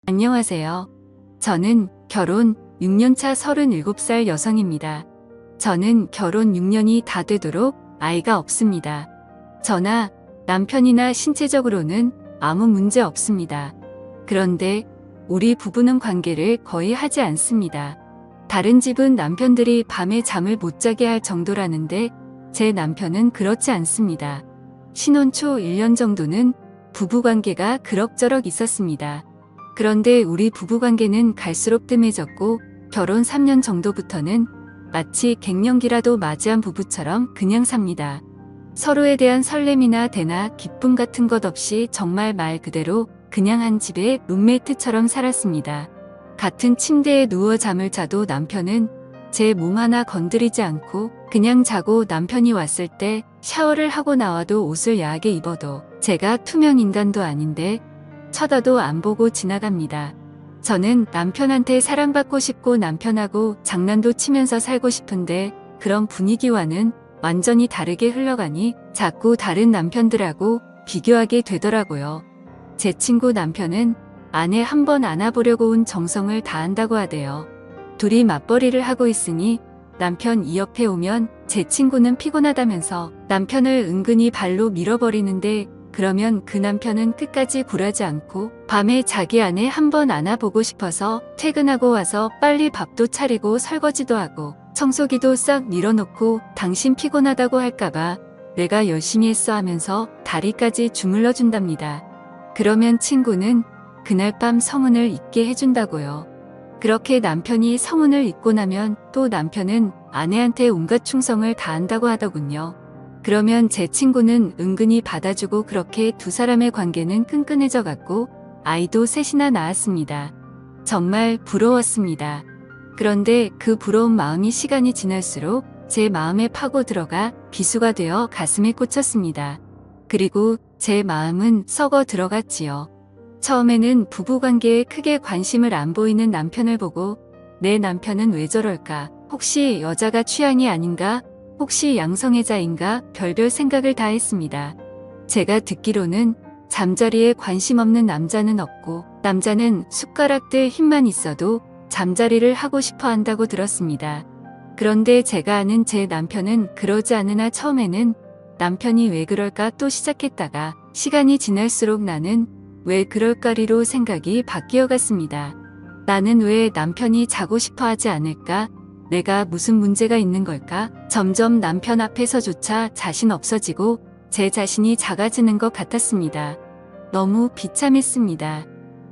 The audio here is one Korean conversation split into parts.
안녕하세요. 저는 결혼 6년차 37살 여성입니다. 저는 결혼 6년이 다 되도록 아이가 없습니다. 저나 남편이나 신체적으로는 아무 문제 없습니다. 그런데 우리 부부는 관계를 거의 하지 않습니다. 다른 집은 남편들이 밤에 잠을 못 자게 할 정도라는데 제 남편은 그렇지 않습니다. 신혼 초 1년 정도는 부부관계가 그럭저럭 있었습니다. 그런데 우리 부부관계는 갈수록 뜸해졌고 결혼 3년 정도부터는 마치 갱년기라도 맞이한 부부처럼 그냥 삽니다. 서로에 대한 설렘이나 대나 기쁨 같은 것 없이 정말 말 그대로 그냥 한 집의 룸메이트처럼 살았습니다. 같은 침대에 누워 잠을 자도 남편은 제 몸 하나 건드리지 않고 그냥 자고 남편이 왔을 때 샤워를 하고 나와도 옷을 야하게 입어도 제가 투명 인간도 아닌데 쳐다도 안 보고 지나갑니다. 저는 남편한테 사랑받고 싶고 남편하고 장난도 치면서 살고 싶은데 그런 분위기와는 완전히 다르게 흘러가니 자꾸 다른 남편들하고 비교하게 되더라고요. 제 친구 남편은 아내 한 번 안아보려고 온 정성을 다한다고 하대요. 둘이 맞벌이를 하고 있으니 남편 이 옆에 오면 제 친구는 피곤하다면서 남편을 은근히 발로 밀어버리는데 그러면 그 남편은 끝까지 굴하지 않고 밤에 자기 아내 한 번 안아보고 싶어서 퇴근하고 와서 빨리 밥도 차리고 설거지도 하고 청소기도 싹 밀어놓고 당신 피곤하다고 할까봐 내가 열심히 했어 하면서 다리까지 주물러 준답니다. 그러면 친구는 그날 밤 성은을 잊게 해준다고요. 그렇게 남편이 성은을 잊고 나면 또 남편은 아내한테 온갖 충성을 다한다고 하더군요. 그러면 제 친구는 은근히 받아주고 그렇게 두 사람의 관계는 끈끈해져 갔고 아이도 셋이나 낳았습니다. 정말 부러웠습니다. 그런데 그 부러운 마음이 시간이 지날수록 제 마음에 파고 들어가 비수가 되어 가슴에 꽂혔습니다. 그리고 제 마음은 썩어 들어갔지요. 처음에는 부부관계에 크게 관심을 안 보이는 남편을 보고 내 남편은 왜 저럴까? 혹시 여자가 취향이 아닌가? 혹시 양성애자인가? 별별 생각을 다 했습니다. 제가 듣기로는 잠자리에 관심 없는 남자는 없고 남자는 숟가락들 힘만 있어도 잠자리를 하고 싶어 한다고 들었습니다. 그런데 제가 아는 제 남편은 그러지 않으나 처음에는 남편이 왜 그럴까 또 시작했다가 시간이 지날수록 나는 왜 그럴까리로 생각이 바뀌어 갔습니다. 나는 왜 남편이 자고 싶어 하지 않을까? 내가 무슨 문제가 있는 걸까? 점점 남편 앞에서조차 자신 없어지고 제 자신이 작아지는 것 같았습니다. 너무 비참했습니다.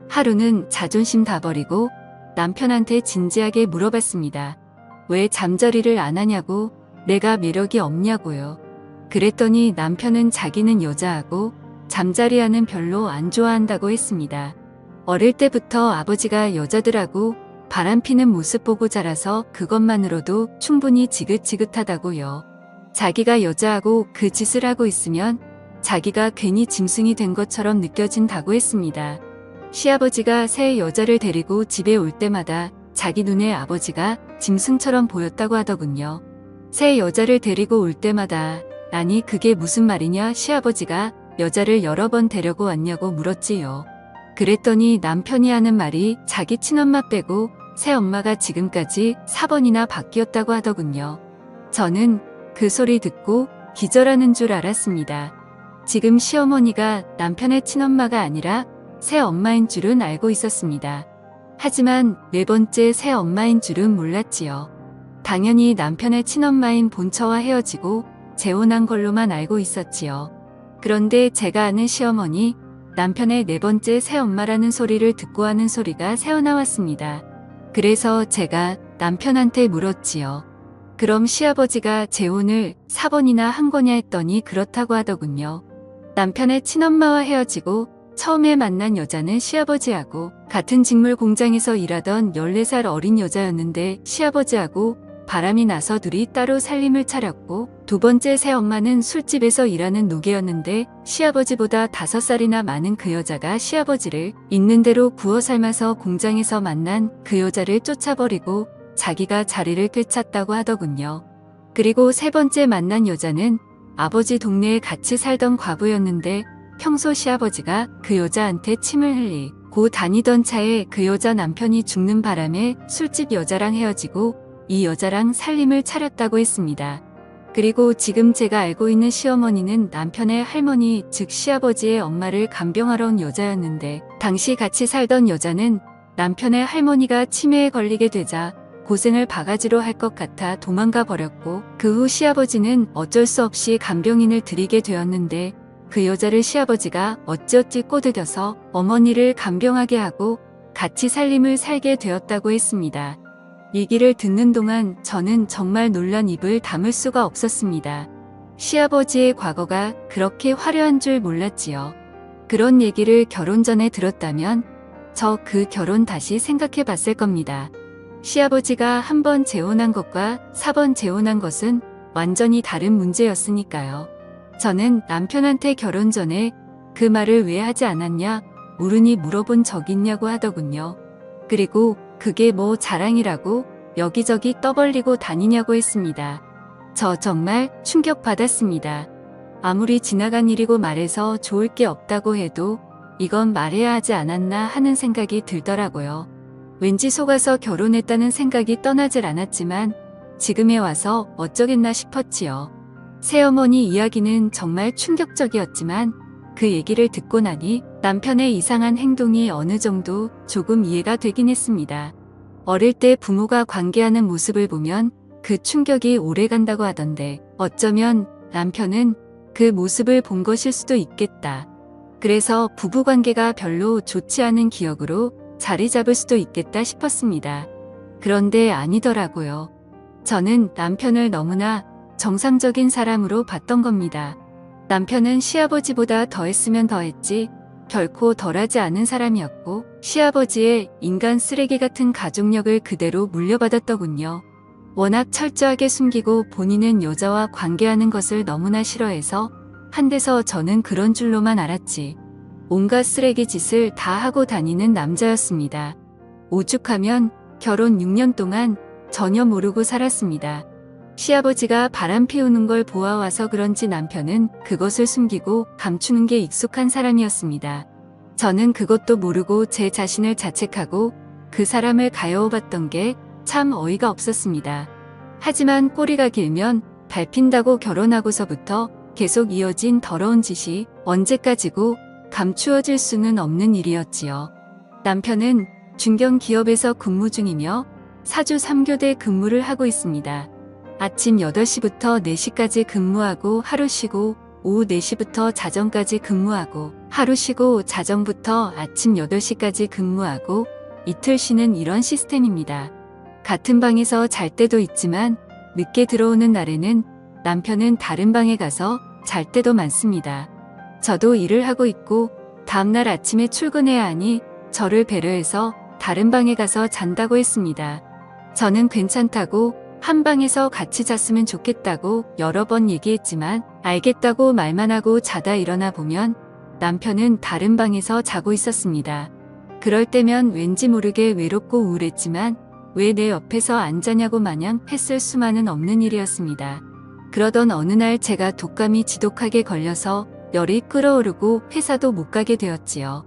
하루는 자존심 다 버리고 남편한테 진지하게 물어봤습니다. 왜 잠자리를 안 하냐고? 내가 매력이 없냐고요. 그랬더니 남편은 자기는 여자하고 잠자리하는 별로 안 좋아한다고 했습니다. 어릴 때부터 아버지가 여자들하고 바람피는 모습 보고 자라서 그것만으로도 충분히 지긋지긋하다고요. 자기가 여자하고 그 짓을 하고 있으면 자기가 괜히 짐승이 된 것처럼 느껴진다고 했습니다. 시아버지가 새 여자를 데리고 집에 올 때마다 자기 눈에 아버지가 짐승처럼 보였다고 하더군요. 새 여자를 데리고 올 때마다 아니 그게 무슨 말이냐 시아버지가 여자를 여러 번 데려고 왔냐고 물었지요. 그랬더니 남편이 하는 말이 자기 친엄마 빼고 새엄마가 지금까지 4번이나 바뀌었다고 하더군요. 저는 그 소리 듣고 기절하는 줄 알았습니다. 지금 시어머니가 남편의 친엄마가 아니라 새엄마인 줄은 알고 있었습니다. 하지만 네 번째 새엄마인 줄은 몰랐지요. 당연히 남편의 친엄마인 본처와 헤어지고 재혼한 걸로만 알고 있었지요. 그런데 제가 아는 시어머니, 남편의 네 번째 새엄마라는 소리를 듣고 하는 소리가 새어나왔습니다. 그래서 제가 남편한테 물었지요. 그럼 시아버지가 재혼을 4번이나 한 거냐 했더니 그렇다고 하더군요. 남편의 친엄마와 헤어지고 처음에 만난 여자는 시아버지하고 같은 직물 공장에서 일하던 14살 어린 여자였는데 시아버지하고 바람이 나서 둘이 따로 살림을 차렸고 두 번째 새엄마는 술집에서 일하는 노개였는데 시아버지보다 5살이나 많은 그 여자가 시아버지를 있는 대로 구워 삶아서 공장에서 만난 그 여자를 쫓아버리고 자기가 자리를 꿰찼다고 하더군요. 그리고 세 번째 만난 여자는 아버지 동네에 같이 살던 과부였는데 평소 시아버지가 그 여자한테 침을 흘리고 고 다니던 차에 그 여자 남편이 죽는 바람에 술집 여자랑 헤어지고 이 여자랑 살림을 차렸다고 했습니다. 그리고 지금 제가 알고 있는 시어머니는 남편의 할머니, 즉 시아버지의 엄마를 간병하러 온 여자였는데 당시 같이 살던 여자는 남편의 할머니가 치매에 걸리게 되자 고생을 바가지로 할 것 같아 도망가 버렸고 그 후 시아버지는 어쩔 수 없이 간병인을 들이게 되었는데 그 여자를 시아버지가 어찌어찌 꼬드겨서 어머니를 간병하게 하고 같이 살림을 살게 되었다고 했습니다. 얘기를 듣는 동안 저는 정말 놀란 입을 다물 수가 없었습니다. 시아버지의 과거가 그렇게 화려한 줄 몰랐지요. 그런 얘기를 결혼 전에 들었다면 저 그 결혼 다시 생각해 봤을 겁니다. 시아버지가 한 번 재혼한 것과 4번 재혼한 것은 완전히 다른 문제였으니까요. 저는 남편한테 결혼 전에 그 말을 왜 하지 않았냐, 물으니 물어본 적 있냐고 하더군요. 그리고 그게 뭐 자랑이라고 여기저기 떠벌리고 다니냐고 했습니다. 저 정말 충격받았습니다. 아무리 지나간 일이고 말해서 좋을 게 없다고 해도 이건 말해야 하지 않았나 하는 생각이 들더라고요. 왠지 속아서 결혼했다는 생각이 떠나질 않았지만 지금에 와서 어쩌겠나 싶었지요. 새어머니 이야기는 정말 충격적이었지만 그 얘기를 듣고 나니 남편의 이상한 행동이 어느 정도 조금 이해가 되긴 했습니다. 어릴 때 부모가 관계하는 모습을 보면 그 충격이 오래 간다고 하던데 어쩌면 남편은 그 모습을 본 것일 수도 있겠다. 그래서 부부관계가 별로 좋지 않은 기억으로 자리 잡을 수도 있겠다 싶었습니다. 그런데 아니더라고요. 저는 남편을 너무나 정상적인 사람으로 봤던 겁니다. 남편은 시아버지보다 더했으면 더했지 결코 덜하지 않은 사람이었고 시아버지의 인간 쓰레기 같은 가족력을 그대로 물려받았더군요. 워낙 철저하게 숨기고 본인은 여자와 관계하는 것을 너무나 싫어해서 한데서 저는 그런 줄로만 알았지. 온갖 쓰레기 짓을 다 하고 다니는 남자였습니다. 오죽하면 결혼 6년 동안 전혀 모르고 살았습니다. 시아버지가 바람 피우는 걸 보아와서 그런지 남편은 그것을 숨기고 감추는 게 익숙한 사람이었습니다. 저는 그것도 모르고 제 자신을 자책하고 그 사람을 가여워봤던 게 참 어이가 없었습니다. 하지만 꼬리가 길면 밟힌다고 결혼하고서부터 계속 이어진 더러운 짓이 언제까지고 감추어질 수는 없는 일이었지요. 남편은 중견기업에서 근무 중이며 사주 3교대 근무를 하고 있습니다. 아침 8시부터 4시까지 근무하고 하루 쉬고 오후 4시부터 자정까지 근무하고 하루 쉬고 자정부터 아침 8시까지 근무하고 이틀 쉬는 이런 시스템입니다. 같은 방에서 잘 때도 있지만 늦게 들어오는 날에는 남편은 다른 방에 가서 잘 때도 많습니다. 저도 일을 하고 있고 다음날 아침에 출근해야 하니 저를 배려해서 다른 방에 가서 잔다고 했습니다. 저는 괜찮다고 한 방에서 같이 잤으면 좋겠다고 여러 번 얘기했지만 알겠다고 말만 하고 자다 일어나 보면 남편은 다른 방에서 자고 있었습니다. 그럴 때면 왠지 모르게 외롭고 우울했지만 왜 내 옆에서 안 자냐고 마냥 했을 수만은 없는 일이었습니다. 그러던 어느 날 제가 독감이 지독하게 걸려서 열이 끓어오르고 회사도 못 가게 되었지요.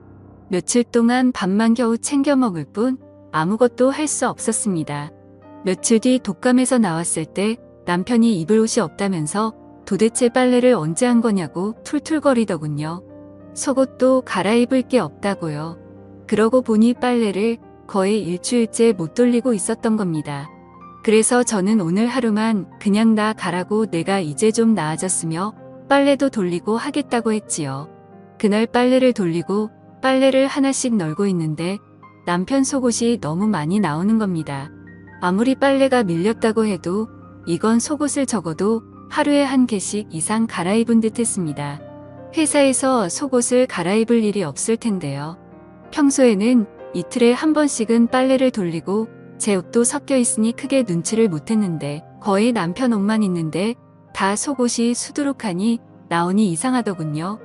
며칠 동안 밥만 겨우 챙겨 먹을 뿐 아무것도 할 수 없었습니다. 며칠 뒤 독감에서 나왔을 때 남편이 입을 옷이 없다면서 도대체 빨래를 언제 한 거냐고 툴툴거리더군요. 속옷도 갈아입을 게 없다고요. 그러고 보니 빨래를 거의 일주일째 못 돌리고 있었던 겁니다. 그래서 저는 오늘 하루만 그냥 나 가라고 내가 이제 좀 나아졌으며 빨래도 돌리고 하겠다고 했지요. 그날 빨래를 돌리고 빨래를 하나씩 널고 있는데 남편 속옷이 너무 많이 나오는 겁니다. 아무리 빨래가 밀렸다고 해도 이건 속옷을 적어도 하루에 한 개씩 이상 갈아입은 듯 했습니다. 회사에서 속옷을 갈아입을 일이 없을 텐데요. 평소에는 이틀에 한 번씩은 빨래를 돌리고 제 옷도 섞여 있으니 크게 눈치를 못 했는데 거의 남편 옷만 있는데 다 속옷이 수두룩하니 나오니 이상하더군요.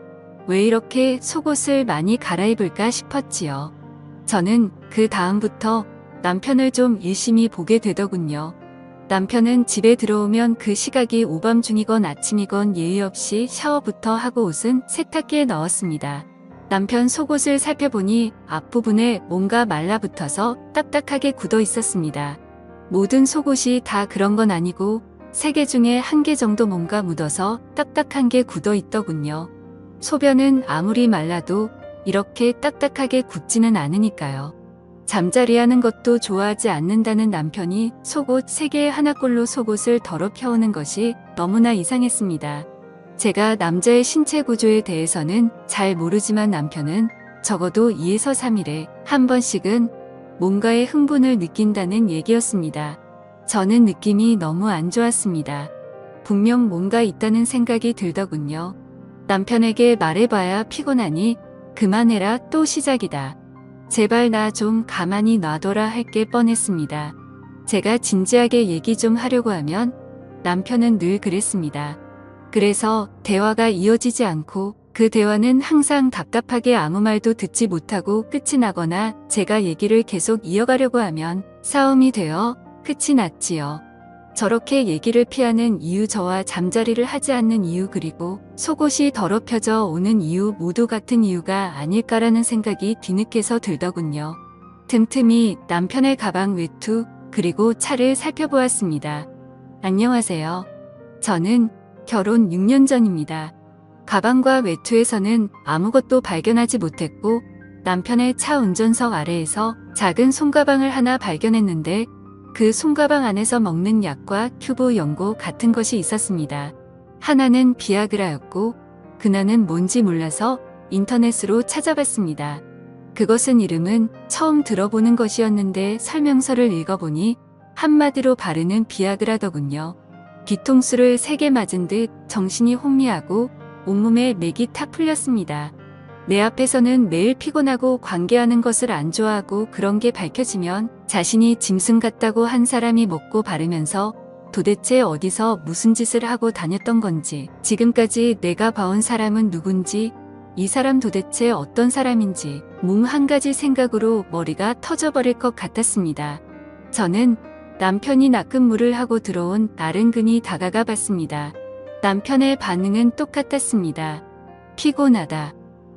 왜 이렇게 속옷을 많이 갈아입을까 싶었지요. 저는 그 다음부터 남편을 좀 유심히 보게 되더군요. 남편은 집에 들어오면 그 시각이 오밤중이건 아침이건 예의 없이 샤워부터 하고 옷은 세탁기에 넣었습니다. 남편 속옷을 살펴보니 앞부분에 뭔가 말라붙어서 딱딱하게 굳어 있었습니다. 모든 속옷이 다 그런 건 아니고 3개 중에 1개 정도 뭔가 묻어서 딱딱한 게 굳어 있더군요. 소변은 아무리 말라도 이렇게 딱딱하게 굳지는 않으니까요. 잠자리하는 것도 좋아하지 않는다는 남편이 속옷 3개에 하나꼴로 속옷을 더럽혀오는 것이 너무나 이상했습니다. 제가 남자의 신체 구조에 대해서는 잘 모르지만 남편은 적어도 2에서 3일에 한 번씩은 뭔가에 흥분을 느낀다는 얘기였습니다. 저는 느낌이 너무 안 좋았습니다. 분명 뭔가 있다는 생각이 들더군요. 남편에게 말해봐야 피곤하니 그만해라 또 시작이다. 제발 나 좀 가만히 놔둬라 할 게 뻔했습니다. 제가 진지하게 얘기 좀 하려고 하면 남편은 늘 그랬습니다. 그래서 대화가 이어지지 않고 그 대화는 항상 답답하게 아무 말도 듣지 못하고 끝이 나거나 제가 얘기를 계속 이어가려고 하면 싸움이 되어 끝이 났지요. 저렇게 얘기를 피하는 이유, 저와 잠자리를 하지 않는 이유, 그리고 속옷이 더럽혀져 오는 이유 모두 같은 이유가 아닐까라는 생각이 뒤늦게서 들더군요. 틈틈이 남편의 가방, 외투, 그리고 차를 살펴보았습니다. 안녕하세요. 저는 결혼 6년 전입니다. 가방과 외투에서는 아무것도 발견하지 못했고 남편의 차 운전석 아래에서 작은 손가방을 하나 발견했는데 그 손가방 안에서 먹는 약과 큐브 연고 같은 것이 있었습니다. 하나는 비아그라였고 그나는 뭔지 몰라서 인터넷으로 찾아봤습니다. 그것은 이름은 처음 들어보는 것이었는데 설명서를 읽어보니 한마디로 바르는 비아그라더군요. 뒤통수를 3개 맞은 듯 정신이 혼미하고 온몸에 맥이 탁 풀렸습니다. 내 앞에서는 매일 피곤하고 관계하는 것을 안 좋아하고 그런 게 밝혀지면 자신이 짐승 같다고 한 사람이 먹고 바르면서 도대체 어디서 무슨 짓을 하고 다녔던 건지, 지금까지 내가 봐온 사람은 누군지, 이 사람 도대체 어떤 사람인지 몽 한 가지 생각으로 머리가 터져버릴 것 같았습니다. 저는 남편이 납근무를 하고 들어온 나른근히 다가가 봤습니다. 남편의 반응은 똑같았습니다. 피곤하다.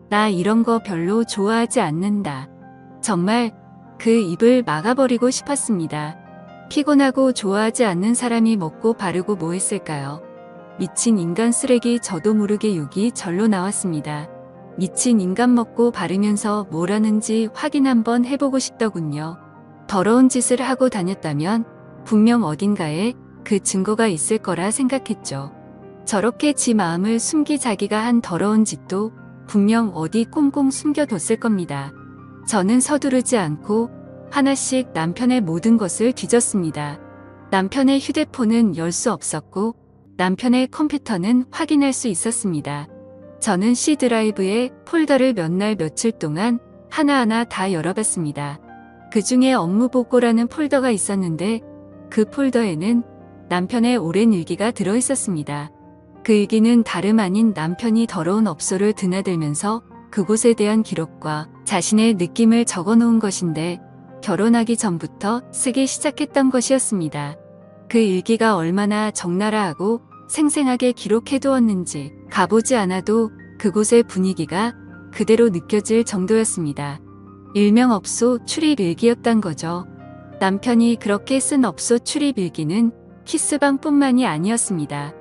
나 이런 거 별로 좋아하지 않는다. 정말 그 입을 막아버리고 싶었습니다. 피곤하고 좋아하지 않는 사람이 먹고 바르고 뭐 했을까요? 미친 인간 쓰레기. 저도 모르게 욕이 절로 나왔습니다. 미친 인간 먹고 바르면서 뭘 하는지 확인 한번 해보고 싶더군요. 더러운 짓을 하고 다녔다면 분명 어딘가에 그 증거가 있을 거라 생각했죠. 저렇게 지 마음을 숨기 자기가 한 더러운 짓도 분명 어디 꽁꽁 숨겨뒀을 겁니다. 저는 서두르지 않고 하나씩 남편의 모든 것을 뒤졌습니다. 남편의 휴대폰은 열 수 없었고 남편의 컴퓨터는 확인할 수 있었습니다. 저는 C드라이브에 폴더를 몇 날 며칠 동안 하나하나 다 열어봤습니다. 그 중에 업무보고라는 폴더가 있었는데 그 폴더에는 남편의 오랜 일기가 들어있었습니다. 그 일기는 다름 아닌 남편이 더러운 업소를 드나들면서 그곳에 대한 기록과 자신의 느낌을 적어놓은 것인데 결혼하기 전부터 쓰기 시작했던 것이었습니다. 그 일기가 얼마나 적나라하고 생생하게 기록해두었는지 가보지 않아도 그곳의 분위기가 그대로 느껴질 정도였습니다. 일명 업소 출입 일기였단 거죠. 남편이 그렇게 쓴 업소 출입 일기는 키스방뿐만이 아니었습니다.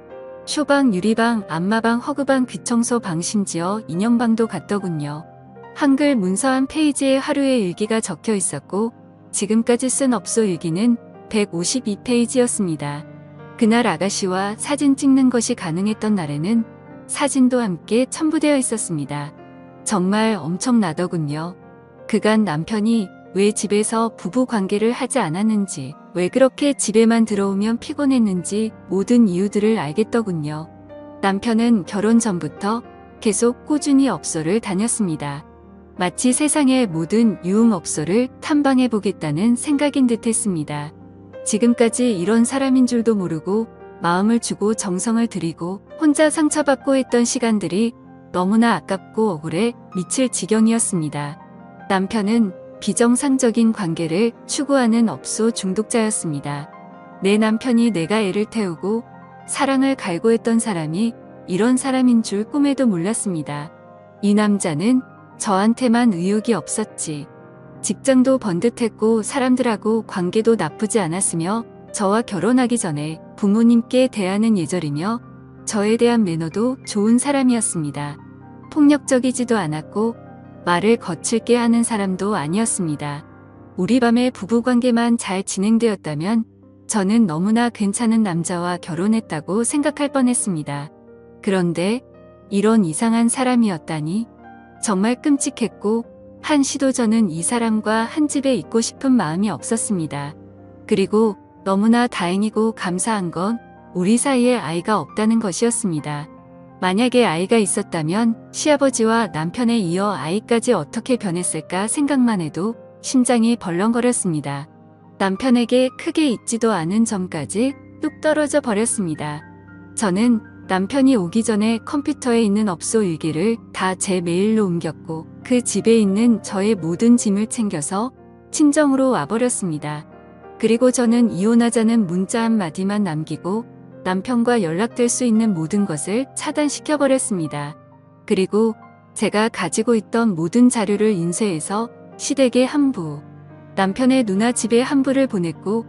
쇼방, 유리방, 안마방, 허그방, 귀청소 방, 심지어 인형방도 갔더군요. 한글 문서 한 페이지에 하루의 일기가 적혀 있었고 지금까지 쓴 업소 일기는 152페이지였습니다. 그날 아가씨와 사진 찍는 것이 가능했던 날에는 사진도 함께 첨부되어 있었습니다. 정말 엄청나더군요. 그간 남편이 왜 집에서 부부 관계를 하지 않았는지, 왜 그렇게 집에만 들어오면 피곤했는지 모든 이유들을 알겠더군요. 남편은 결혼 전부터 계속 꾸준히 업소를 다녔습니다. 마치 세상의 모든 유흥업소를 탐방해보겠다는 생각인 듯 했습니다. 지금까지 이런 사람인 줄도 모르고 마음을 주고 정성을 들이고 혼자 상처받고 했던 시간들이 너무나 아깝고 억울해 미칠 지경이었습니다. 남편은 비정상적인 관계를 추구하는 업소 중독자였습니다. 내 남편이 내가 애를 태우고 사랑을 갈구했던 사람이 이런 사람인 줄 꿈에도 몰랐습니다. 이 남자는 저한테만 의욕이 없었지. 직장도 번듯했고 사람들하고 관계도 나쁘지 않았으며 저와 결혼하기 전에 부모님께 대하는 예절이며 저에 대한 매너도 좋은 사람이었습니다. 폭력적이지도 않았고 말을 거칠게 하는 사람도 아니었습니다. 우리 밤의 부부관계만 잘 진행되었다면 저는 너무나 괜찮은 남자와 결혼했다고 생각할 뻔했습니다. 그런데 이런 이상한 사람이었다니 정말 끔찍했고 한시도 저는 이 사람과 한 집에 있고 싶은 마음이 없었습니다. 그리고 너무나 다행이고 감사한 건 우리 사이에 아이가 없다는 것이었습니다. 만약에 아이가 있었다면 시아버지와 남편에 이어 아이까지 어떻게 변했을까 생각만 해도 심장이 벌렁거렸습니다. 남편에게 크게 잊지도 않은 점까지 뚝 떨어져 버렸습니다. 저는 남편이 오기 전에 컴퓨터에 있는 업소 일기를 다 제 메일로 옮겼고 그 집에 있는 저의 모든 짐을 챙겨서 친정으로 와버렸습니다. 그리고 저는 이혼하자는 문자 한마디만 남기고 남편과 연락될 수 있는 모든 것을 차단시켜버렸습니다. 그리고 제가 가지고 있던 모든 자료를 인쇄해서 시댁에 한부, 남편의 누나 집에 한부를 보냈고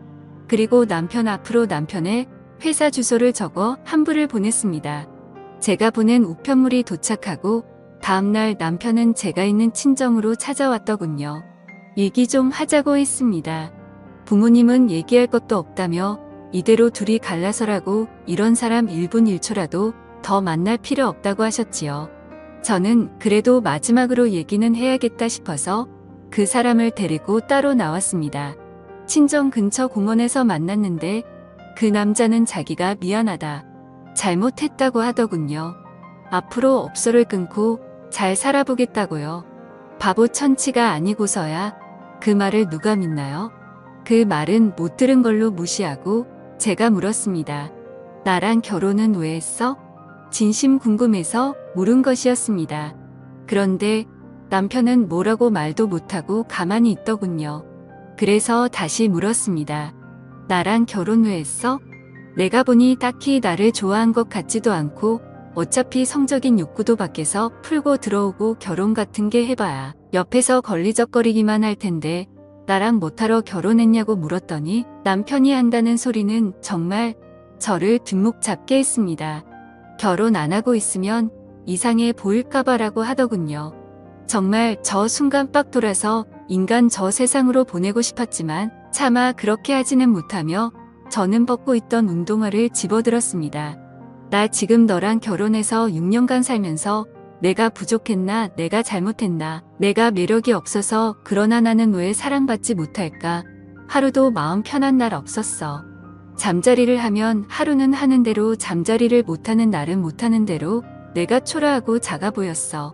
그리고 남편 앞으로 남편의 회사 주소를 적어 한부를 보냈습니다. 제가 보낸 우편물이 도착하고 다음날 남편은 제가 있는 친정으로 찾아왔더군요. 얘기 좀 하자고 했습니다. 부모님은 얘기할 것도 없다며 이대로 둘이 갈라서라고 이런 사람 1분 1초라도 더 만날 필요 없다고 하셨지요. 저는 그래도 마지막으로 얘기는 해야겠다 싶어서 그 사람을 데리고 따로 나왔습니다. 친정 근처 공원에서 만났는데 그 남자는 자기가 미안하다, 잘못했다고 하더군요. 앞으로 업소를 끊고 잘 살아보겠다고요. 바보 천치가 아니고서야 그 말을 누가 믿나요? 그 말은 못 들은 걸로 무시하고 제가 물었습니다. 나랑 결혼은 왜 했어? 진심 궁금해서 물은 것이었습니다. 그런데 남편은 뭐라고 말도 못하고 가만히 있더군요. 그래서 다시 물었습니다. 나랑 결혼 왜 했어? 내가 보니 딱히 나를 좋아한 것 같지도 않고 어차피 성적인 욕구도 밖에서 풀고 들어오고 결혼 같은 게 해봐야 옆에서 걸리적거리기만 할 텐데 나랑 못하러 결혼했냐고 물었더니 남편이 한다는 소리는 정말 저를 뒷목 잡게 했습니다. 결혼 안 하고 있으면 이상해 보일까봐라고 하더군요. 정말 저 순간 빡 돌아서 인간 저 세상으로 보내고 싶었지만 차마 그렇게 하지는 못하며 저는 벗고 있던 운동화를 집어들었습니다. 나 지금 너랑 결혼해서 6년간 살면서 내가 부족했나, 내가 잘못했나, 내가 매력이 없어서 그러나 나는 왜 사랑받지 못할까? 하루도 마음 편한 날 없었어. 잠자리를 하면 하루는 하는 대로 잠자리를 못하는 날은 못하는 대로 내가 초라하고 작아 보였어.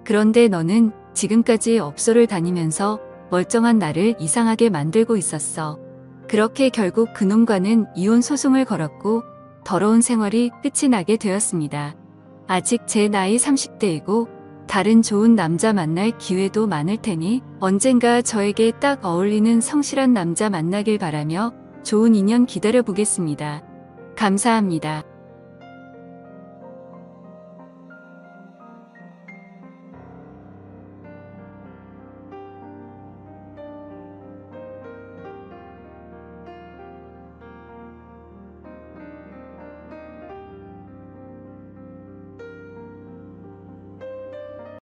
그런데 너는 지금까지 업소를 다니면서 멀쩡한 나를 이상하게 만들고 있었어. 그렇게 결국 그놈과는 이혼 소송을 걸었고 더러운 생활이 끝이 나게 되었습니다. 아직 제 나이 30대이고 다른 좋은 남자 만날 기회도 많을 테니 언젠가 저에게 딱 어울리는 성실한 남자 만나길 바라며 좋은 인연 기다려 보겠습니다. 감사합니다.